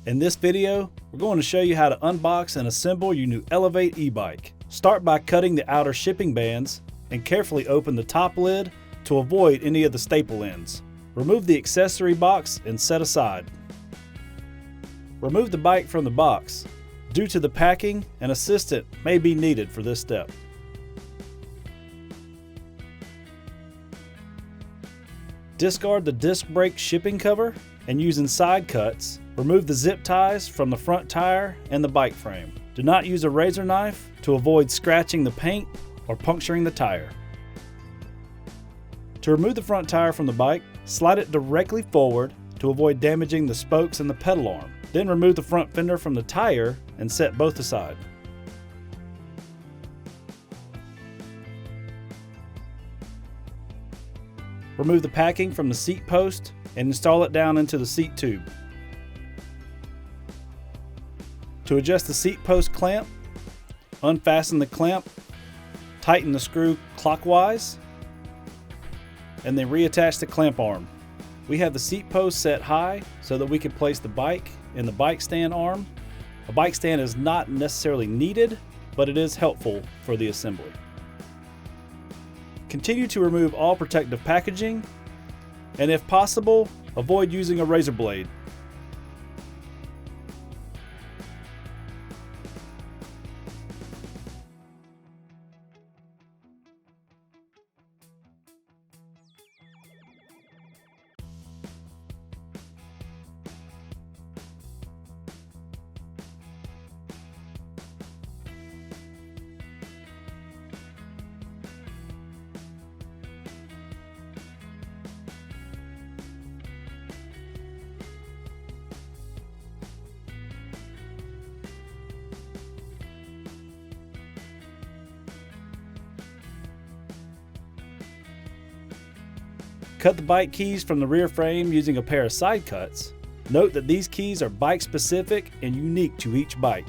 In this video, we're going to show you how to unbox and assemble your new Elevate e-bike. Start by cutting the outer shipping bands and carefully open the top lid to avoid any of the staple ends. Remove the accessory box and set aside. Remove the bike from the box. Due to the packing, an assistant may be needed for this step. Discard the disc brake shipping cover and using side cuts, remove the zip ties from the front tire and the bike frame. Do not use a razor knife to avoid scratching the paint or puncturing the tire. To remove the front tire from the bike, slide it directly forward to avoid damaging the spokes and the pedal arm. Then remove the front fender from the tire and set both aside. Remove the packing from the seat post and install it down into the seat tube. To adjust the seat post clamp, unfasten the clamp, tighten the screw clockwise, and then reattach the clamp arm. We have the seat post set high so that we can place the bike in the bike stand arm. A bike stand is not necessarily needed, but it is helpful for the assembly. Continue to remove all protective packaging, and if possible, avoid using a razor blade. Cut the bike keys from the rear frame using a pair of side cuts. Note that these keys are bike specific and unique to each bike.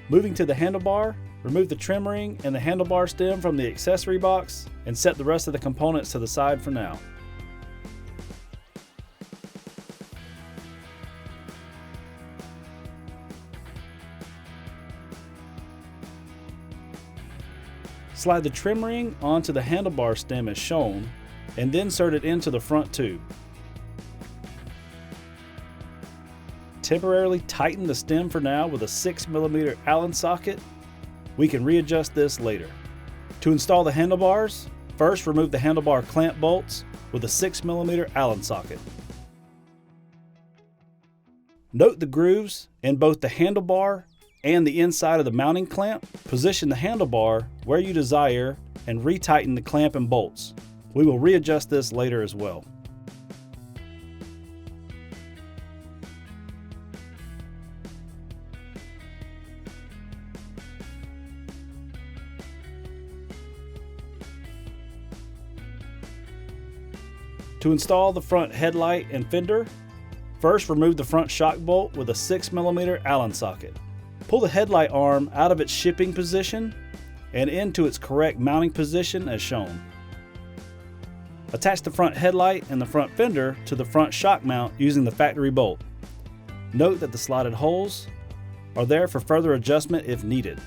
Moving to the handlebar, remove the trim ring and the handlebar stem from the accessory box and set the rest of the components to the side for now. Slide the trim ring onto the handlebar stem as shown and then insert it into the front tube. Temporarily tighten the stem for now with a 6mm Allen socket. We can readjust this later. To install the handlebars, first remove the handlebar clamp bolts with a 6mm Allen socket. Note the grooves in both the handlebar and the inside of the mounting clamp. Position the handlebar where you desire and retighten the clamp and bolts. We will readjust this later as well. To install the front headlight and fender, first remove the front shock bolt with a 6mm Allen socket. Pull the headlight arm out of its shipping position and into its correct mounting position as shown. Attach the front headlight and the front fender to the front shock mount using the factory bolt. Note that the slotted holes are there for further adjustment if needed.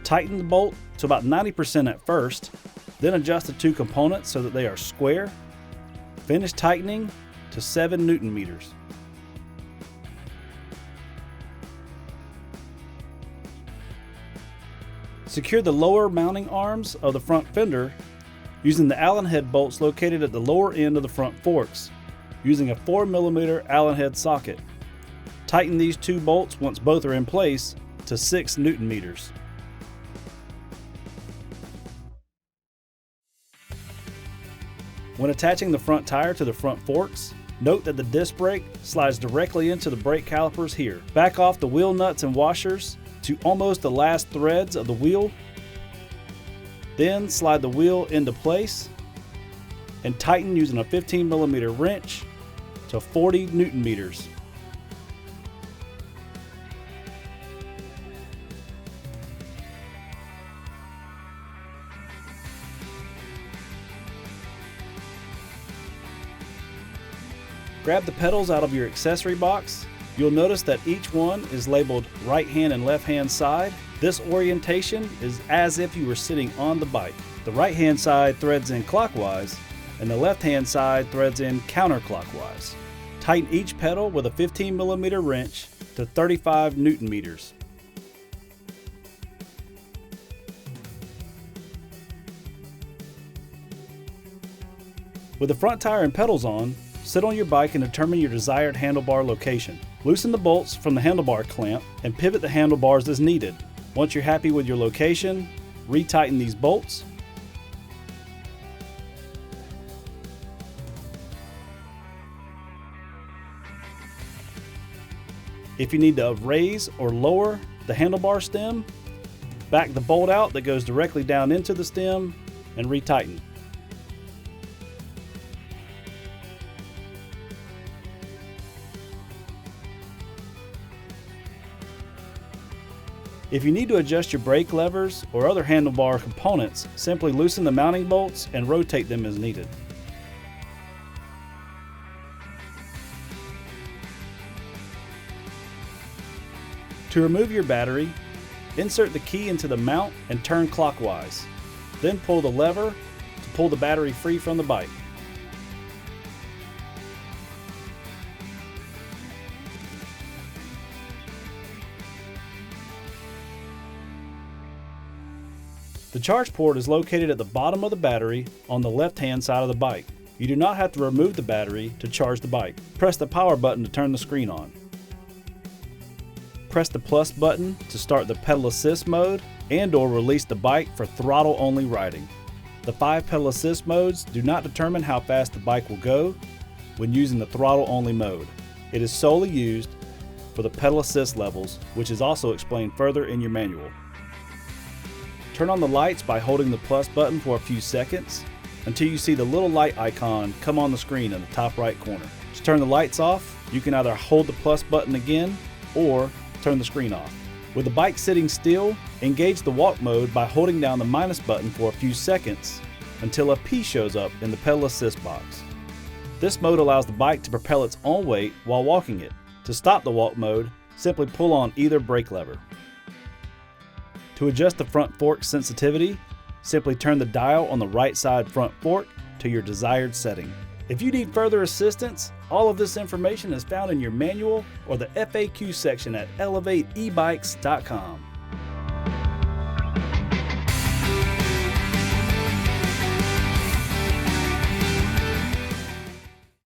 Tighten the bolt to about 90% at first, then adjust the two components so that they are square. Finish tightening to 7 Nm. Secure the lower mounting arms of the front fender using the Allen head bolts located at the lower end of the front forks using a 4mm Allen head socket. Tighten these two bolts once both are in place to 6 Nm. When attaching the front tire to the front forks, note that the disc brake slides directly into the brake calipers here. Back off the wheel nuts and washers to almost the last threads of the wheel. Then slide the wheel into place and tighten using a 15mm wrench to 40 Newton meters. Grab the pedals out of your accessory box. You'll notice that each one is labeled right hand and left hand side. This orientation is as if you were sitting on the bike. The right hand side threads in clockwise and the left hand side threads in counterclockwise. Tighten each pedal with a 15mm wrench to 35 Newton meters. With the front tire and pedals on, sit on your bike and determine your desired handlebar location. Loosen the bolts from the handlebar clamp and pivot the handlebars as needed. Once you're happy with your location, retighten these bolts. If you need to raise or lower the handlebar stem, back the bolt out that goes directly down into the stem and retighten. If you need to adjust your brake levers or other handlebar components, simply loosen the mounting bolts and rotate them as needed. To remove your battery, insert the key into the mount and turn clockwise. Then pull the lever to pull the battery free from the bike. The charge port is located at the bottom of the battery on the left-hand side of the bike. You do not have to remove the battery to charge the bike. Press the power button to turn the screen on. Press the plus button to start the pedal assist mode and/or release the bike for throttle-only riding. The 5 pedal assist modes do not determine how fast the bike will go when using the throttle-only mode. It is solely used for the pedal assist levels, which is also explained further in your manual. Turn on the lights by holding the plus button for a few seconds until you see the little light icon come on the screen in the top right corner. To turn the lights off, you can either hold the plus button again or turn the screen off. With the bike sitting still, engage the walk mode by holding down the minus button for a few seconds until a P shows up in the pedal assist box. This mode allows the bike to propel its own weight while walking it. To stop the walk mode, simply pull on either brake lever. To adjust the front fork sensitivity, simply turn the dial on the right side front fork to your desired setting. If you need further assistance, all of this information is found in your manual or the FAQ section at elevateebikes.com.